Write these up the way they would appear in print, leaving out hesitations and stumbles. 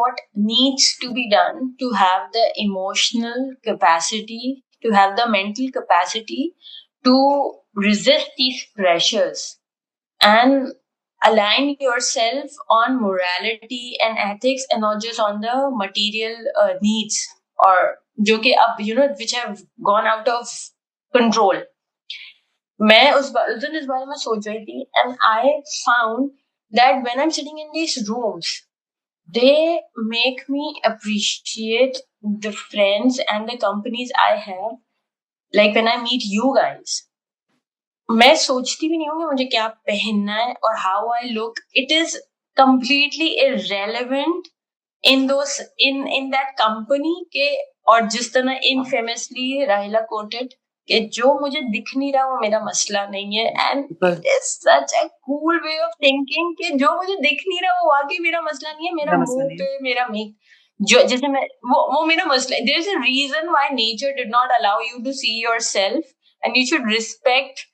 what needs to be done to have the emotional capacity, to have the mental capacity to resist these pressures and align yourself on morality and ethics and not just on the material needs or जो कि अब which have gone out of control. मैं उस दिन इस बारे में सोच रही थी and I found that when I'm sitting in these rooms, they make me appreciate the friends and the companies I have. Like when I meet you guys, मैं सोचती भी नहीं हूँ कि मुझे क्या पहनना है और how I look. It is completely irrelevant in those in that company के. और जिस तरह इनफेमसली राहिला कोटेड कि जो मुझे दिख नहीं रहा वो मेरा मसला नहीं है. And it is such a cool way of thinking कि जो मुझे दिख नहीं रहा वो वाकई मेरा मसला नहीं है. मेरा मुंह पे मेरा मेक जो जैसे मैं वो मेरा मसला. There is a reason why nature did not allow you to see yourself and you should respect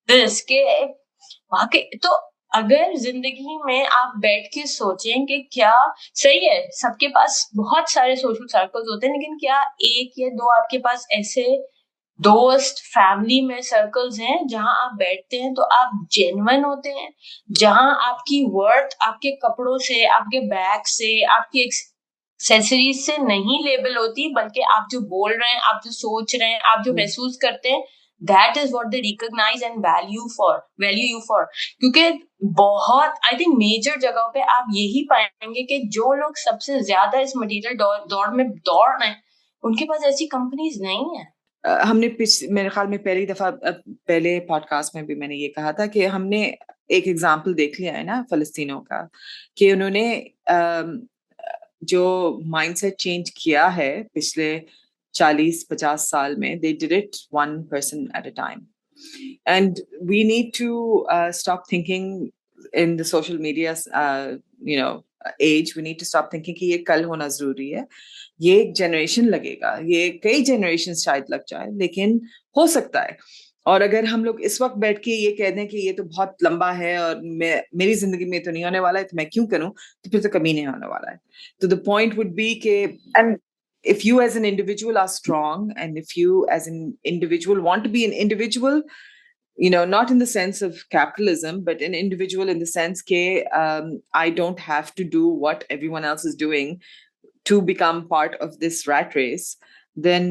this के वाकई. तो अगर जिंदगी में आप बैठ के सोचें कि क्या सही है, सबके पास बहुत सारे सोशल सर्कल्स होते हैं, लेकिन क्या एक या दो आपके पास ऐसे दोस्त फैमिली में सर्कल्स हैं जहां आप बैठते हैं तो आप जेन्युइन होते हैं, जहां आपकी वर्थ आपके कपड़ों से, आपके बैग से, आपकी एक्सेसरीज से नहीं लेबल होती, बल्कि आप जो बोल रहे हैं, आप जो सोच रहे हैं, आप जो महसूस करते हैं, that is what they recognize and value you for. क्योंकि बहुत आई थिंक मेजर जगहों पे आप यही पाएंगे कि जो लोग सबसे ज्यादा इस मटेरियल दौड़ में दौड़ रहे हैं उनके पास ऐसी कंपनीज नहीं है. हमने मेरे ख्याल में पहले पॉडकास्ट में भी मैंने ये कहा था कि हमने एक एग्जाम्पल देख लिया है ना फलस्तीनों का, कि उन्होंने जो माइंडसेट चेंज किया है पिछले 40-50 साल में. They did it one person at a time. And we need to stop thinking in the social media age. We need to stop thinking कि ये कल होना जरूरी है. ये एक जनरेशन लगेगा, ये कई जनरेशन शायद लग जाए, लेकिन हो सकता है. और अगर हम लोग इस वक्त बैठ के ये कह दें कि ये तो बहुत लंबा है और मेरी जिंदगी में तो नहीं होने वाला है, तो मैं क्यों करूं, तो फिर तो कभी नहीं होने वाला है. तो the point would be कि if you as an individual are strong, and if you as an individual want to be an individual, not in the sense of capitalism, but an individual in the sense that I don't have to do what everyone else is doing to become part of this rat race, then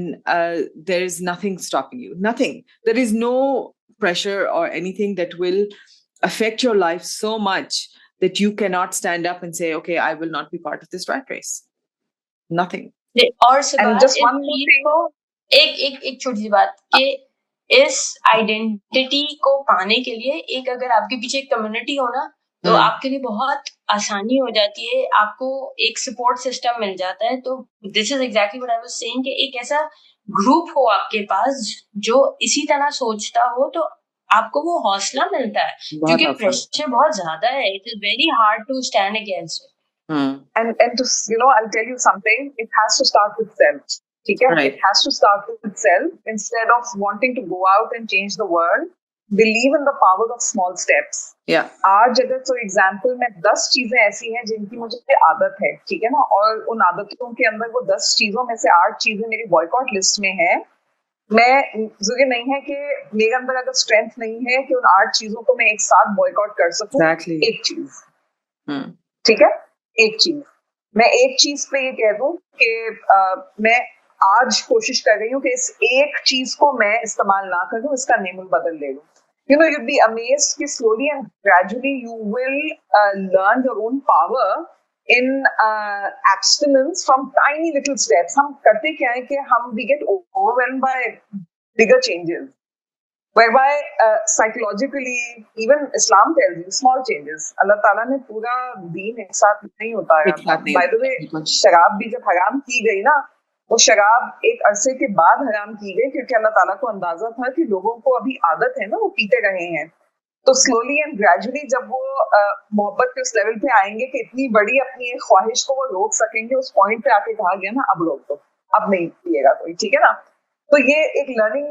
there is nothing stopping you. Nothing. There is no pressure or anything that will affect your life so much that you cannot stand up and say, okay, I will not be part of this rat race. Nothing. और just one more thing, एक छोटी सी बात कि इस identity को पाने के लिए एक अगर आपके पीछे एक कम्युनिटी हो ना, तो आपके लिए बहुत आसानी हो जाती है, आपको एक सपोर्ट सिस्टम मिल जाता है. तो this is exactly what I was saying कि एक ऐसा ग्रुप हो आपके पास जो इसी तरह सोचता हो, तो आपको वो हौसला मिलता है, क्योंकि प्रेशर बहुत ज्यादा है. It is very hard to stand against it. And to I'll tell you something, it has to start with self. Okay? Right. It has to start with self. Instead of wanting to go out and change the world, believe in the power of small steps. Yeah. आज अगर for example में 10 चीजें ऐसी हैं जिनकी मुझे आदत है, ठीक है ना, और उन आदतों के अंदर वो 10 चीजों में से 8 चीजें मेरी बॉयकॉट लिस्ट में है, मैं जरूरी नहीं है कि मेरे अंदर अगर स्ट्रेंथ नहीं है कि उन 8 चीजों को मैं एक साथ बॉयकॉट कर सकूं. Exactly. एक चीज. ठीक है, एक चीज. मैं एक चीज पे ये कह दूं कि मैं आज कोशिश कर रही हूँ कि इस एक चीज को मैं इस्तेमाल ना करूं, इसका नेम बदल ले लूं. You'd be amazed कि slowly and gradually you will learn your own power in abstinence from tiny little steps. हम करते क्या है कि we get overwhelmed by bigger changes. Whereby psychologically, even Islam tells you small changes. Allah Ta'ala ने पूरा दीन एक साथ नहीं होता है. By the way, शराब भी जब हराम की गई ना, वो शराब एक अरसे के बाद हराम की गई क्योंकि अल्लाह ताला को अंदाजा था कि लोगों को अभी आदत है ना, वो पीते रहे हैं. तो स्लोली एंड ग्रेजुअली जब वो मोहब्बत के उस लेवल पे आएंगे कि इतनी बड़ी अपनी एक ख्वाहिश को वो रोक सकेंगे, उस पॉइंट पे आके कहा गया ना, अब रोक दो, अब नहीं पिएगा कोई. ठीक है ना. तो ये एक लर्निंग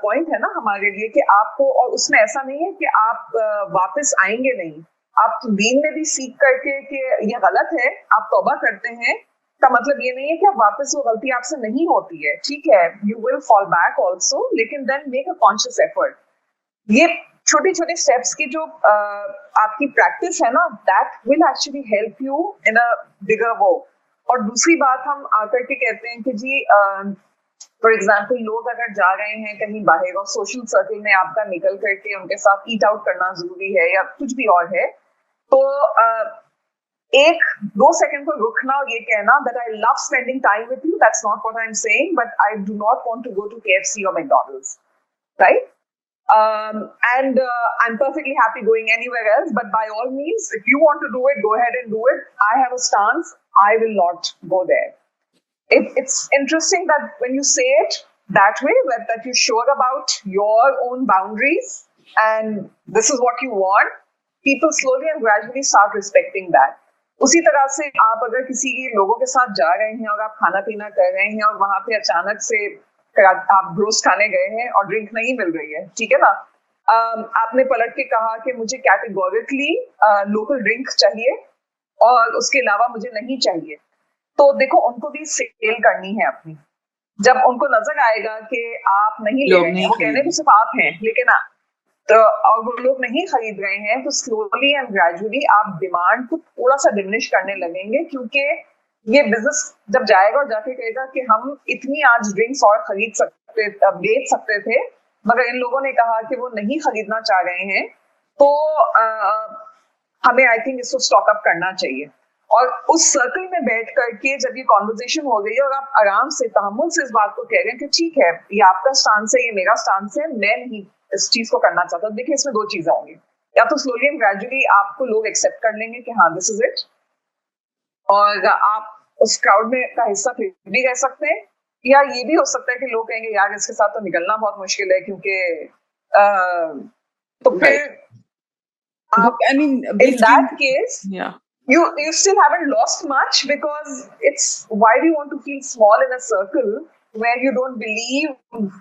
पॉइंट है ना हमारे लिए कि आपको, और उसमें ऐसा नहीं है कि आप वापस आएंगे नहीं, आप दीन में भी सीख करके कि ये गलत है, आप तौबा करते हैं, का मतलब ये नहीं है कि आप वापस वो गलती आपसे नहीं होती है, ठीक है, you will fall back also, लेकिन then make a conscious effort. ये छोटे छोटे स्टेप्स की जो आपकी प्रैक्टिस है ना, that will actually help you in a bigger वो। और दूसरी बात हम आकर के कहते हैं कि जी फॉर एग्जाम्पल लोग अगर जा रहे हैं कहीं बाहर और सोशल सर्कल में आपका निकल करके उनके साथ ईट आउट करना जरूरी है या कुछ भी और है, तो एक 2 सेकंड को रुकना और ये कहना that I love spending time with you, that's not what I am saying, but I do not want to go to KFC or McDonald's, right? And I'm perfectly happy going anywhere else, but by all means, if you want to do it, go ahead and do it. I have a stance, I will not go there. It's interesting that when you say it that way, that you're sure about your own boundaries and this is what you want, people slowly and gradually start respecting that. उसी तरह से आप अगर किसी लोगों के साथ जा रहे हैं और आप खाना पीना कर रहे हैं और वहां पे अचानक से आप ब्रोस्ट खाने गए हैं और ड्रिंक नहीं मिल रही है, ठीक है ना, आपने पलट के कहा कि मुझे कैटेगोरिकली लोकल ड्रिंक चाहिए और उसके अलावा मुझे नहीं चाहिए, तो देखो उनको भी सेल करनी है अपनी। जब उनको नजर आएगा कि आप नहीं ले रहे हैं, वो कहने तो सिर्फ आप हैं लेकिन तो और वो लोग नहीं खरीद रहे हैं, तो स्लोली एंड ग्रेजुअली आप डिमांड को थोड़ा सा डिमिनिश करने लगेंगे, क्योंकि ये बिजनेस जब जाएगा और जाके कहेगा कि हम इतनी आज ड्रिंक्स और खरीद सकते बेच सकते थे, मगर इन लोगों ने कहा कि वो नहीं खरीदना चाह रहे हैं, तो हमें आई थिंक इसको स्टॉक अप करना चाहिए। और उस सर्कल में बैठ करके जब ये कॉन्वर्जेशन हो गई और आप आराम से तहम्मुल से इस बात को कह रहे हैं कि ठीक है, ये आपका स्टांस है, ये मेरा स्टांस है, मैं नहीं इस चीज को करना चाहता, देखिए इसमें 2 चीजें होंगी, या तो स्लोली एंड ग्रेजुअली आपको लोग एक्सेप्ट कर लेंगे कि हाँ दिस इज इट, और आप उस क्राउड में का हिस्सा फिर भी रह सकते हैं, या ये भी हो सकता है कि लोग कहेंगे यार इसके साथ तो निकलना बहुत मुश्किल है, क्योंकि तो फिर I mean, in that case, yeah, you still haven't lost much, because it's why do you want to feel small in a circle where you don't believe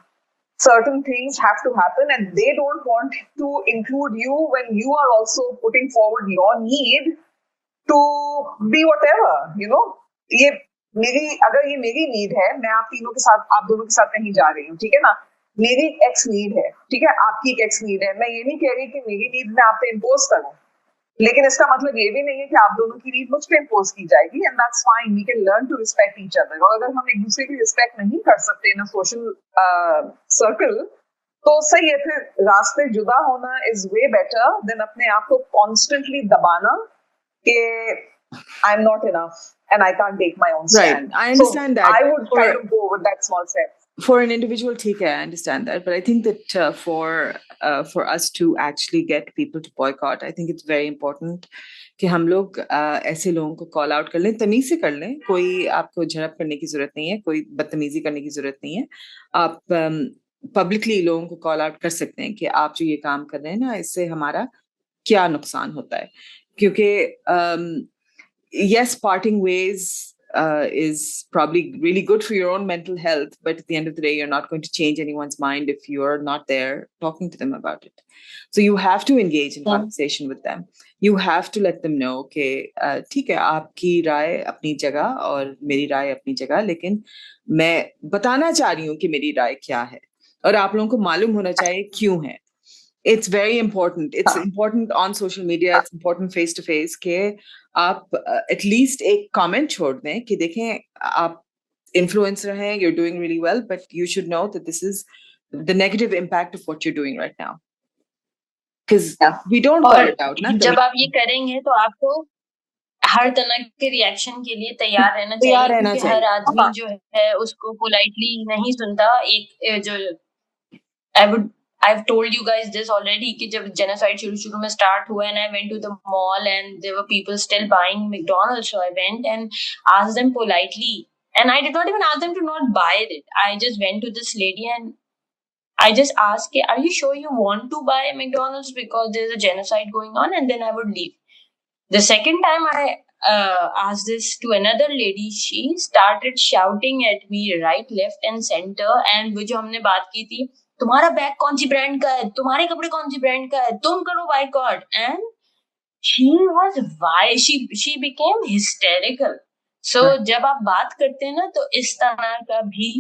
certain things have to happen and they don't want to include you when you are also putting forward your need to be whatever, you know। ये अगर ये मेरी need है, मैं आप तीनों के साथ, आप दोनों के साथ कहीं जा रही हूँ, ठीक है ना, मेरी एक्स नीड है, ठीक है, आपकी एक एक्स नीड है, मैं ये नहीं कह रही कि मेरी नीड मैं आप पे इम्पोज करूँ, लेकिन इसका मतलब ये भी नहीं है कि आप दोनों की नीड मुझ पे इम्पोज की जाएगी, and that's fine, we can learn to respect each other. और अगर हम एक दूसरे की रिस्पेक्ट नहीं कर सकते इन सोशल सर्कल, तो सही है, फिर रास्ते जुदा होना इज वे बेटर देन अपने आप को कॉन्स्टेंटली दबाना कि I am not enough and I can't take my own stand. Right, I understand that. I would kind of go with that small step. For an individual, I understand that, but I think that for us to actually get people to boycott, I think it's very important कि हम लोग ऐसे लोगों को call out कर लें, तमीज से कर लें, कोई आपको झड़प करने की जरूरत नहीं है, कोई बदतमीजी करने की जरूरत नहीं है, आप पब्लिकली लोगों को कॉल आउट कर सकते हैं कि आप जो ये काम कर रहे हैं ना, इससे हमारा क्या नुकसान होता है, क्योंकि yes, parting ways is probably really good for your own mental health, but at the end of the day, you're not going to change anyone's mind if you're not there talking to them about it. So you have to engage in conversation with them. You have to let them know कि ठीक है, आपकी राय अपनी जगह और मेरी राय अपनी जगह, लेकिन मैं बताना चाह रही हूँ कि मेरी राय क्या है और आप लोगों को मालूम होना चाहिए क्यों है। It's very important. It's important on social media. It's important face to face कि आप at least एक comment छोड़ दें कि देखें आप influencer हैं, you're doing really well, but you should know that this is the negative impact of what you're doing right now. Because we don't call it out. जब आप ये करेंगे तो आपको हर तरह के रिएक्शन के लिए तैयार रहना चाहिए, क्योंकि हर आदमी जो है उसको पोलाइटली नहीं सुनता। एक जो I've told you guys this already कि जब genocide शुरू में start हुआ and I went to the mall and there were people still buying McDonald's, so I went and asked them politely, and I did not even ask them to not buy it. I just went to this lady and I just asked, are you sure you want to buy McDonald's because there's a genocide going on, and then I would leave. The second time I asked this to another lady, she started shouting at me right, left and center, and वो जो हमने बात की थी, तुम्हारा bag कौन सी brand का है, तुम्हारे कपड़े कौन सी ब्रांड का है, तुम करो boycott, and she became hysterical. So जब आप बात करते हैं ना तो इस तरह का भी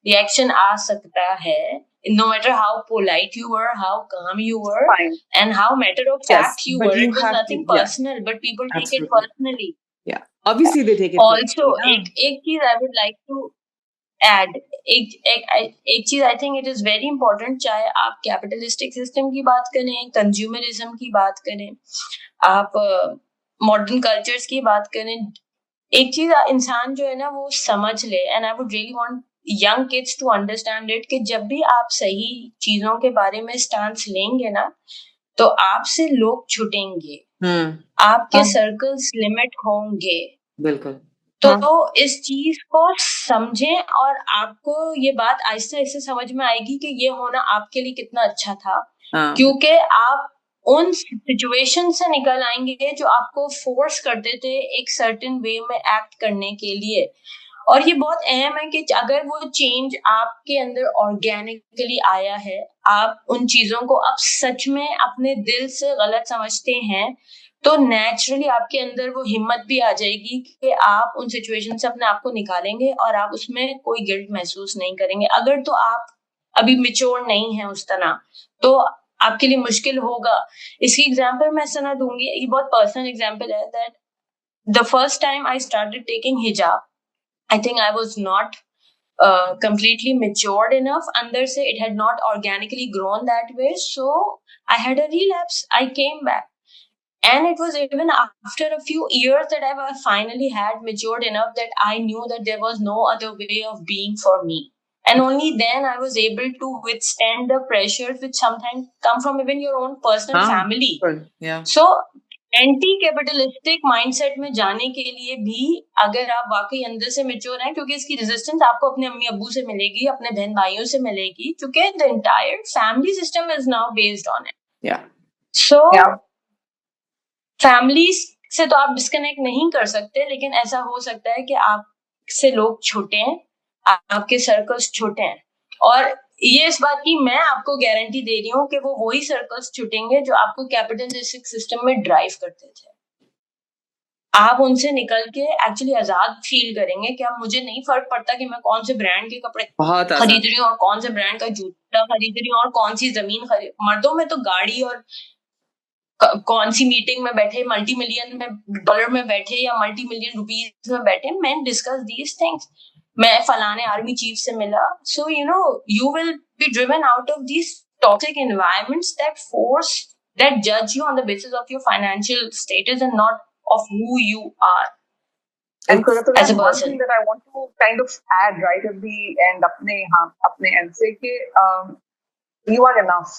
रिएक्शन आ सकता है, no matter how polite you were, how calm you were, Fine. and how matter of fact you but were. you It was have nothing to, personal, but people take it absolutely. personally. Yeah, obviously they take it Also, personally, एक चीज I would like to add, एक चीज I think it is very important, चाहे आप capitalistic system की बात करें, consumerism की बात करें, आप मॉडर्न कल्चर्स की बात करें, एक चीज इंसान जो है ना वो समझ ले, and I would really want young kids to understand it, कि जब भी आप सही चीजों के बारे में स्टांस लेंगे ना तो आपसे लोग छुटेंगे, आपके सर्कल्स लिमिट होंगे। बिल्कुल। तो इस चीज को समझें और आपको ये बात आहिस्ते आहिस्ते समझ में आएगी कि ये होना आपके लिए कितना अच्छा था, क्योंकि आप उन सिचुएशन से निकल आएंगे जो आपको फोर्स करते थे एक सर्टेन वे में एक्ट करने के लिए। और ये बहुत अहम है कि अगर वो चेंज आपके अंदर ऑर्गेनिकली आया है, आप उन चीजों को अब सच में अपने दिल से गलत समझते हैं, तो नेचुरली आपके अंदर वो हिम्मत भी आ जाएगी कि आप उन सिचुएशन से अपने आप को निकालेंगे और आप उसमें कोई गिल्ट महसूस नहीं करेंगे। अगर तो आप अभी मेच्योर नहीं है उस तरह तो आपके लिए मुश्किल होगा। इसकी एग्जांपल मैं सुना दूंगी, ये बहुत पर्सनल एग्जांपल है, that the first time I started taking हिजाब, I think I was not completely matured enough. Under se, it had not organically grown that way. So I had a relapse. I came back. And it was even after a few years that I finally had matured enough that I knew that there was no other way of being for me. And only then I was able to withstand the pressures which sometimes come from even your own personal family. Yeah. So anti capitalistic mindset में जाने के लिए भी अगर आप वाकई अंदर से मेच्योर हैं, क्योंकि इसकी रेजिस्टेंस आपको अपने अम्मी अब्बू से मिलेगी, अपने बहन भाइयों से मिलेगी, क्योंकि the entire family system is now based on it. So family से तो आप डिस्कनेक्ट नहीं कर सकते, लेकिन ऐसा हो सकता है कि आपसे लोग छोटे हैं, आपके सर्कल्स छोटे हैं, और ये इस बात की मैं आपको गारंटी दे रही हूँ कि वो वही सर्कल्स छुटेंगे जो आपको कैपिटलिस्टिक सिस्टम में ड्राइव करते थे। आप उनसे निकल के एक्चुअली आजाद फील करेंगे कि अब मुझे नहीं फर्क पड़ता कि मैं कौन से ब्रांड के कपड़े खरीद रही हूँ और कौन से ब्रांड का जूता खरीद रही हूँ और कौन सी जमीन खरीद। मर्दों में तो गाड़ी और कौन सी मीटिंग में बैठे, मल्टी मिलियन में डॉलर में बैठे या मल्टी मिलियन रुपीज में बैठे, मैन डिस्कस दीज थिंग्स। मैं फलाने आर्मी चीफ से मिला। So you know you will be driven out of these toxic environments that judge you on the basis of your financial status and not of who you are. And as a person, one thing that I want to kind of add right at the end, apne end se ke you are enough.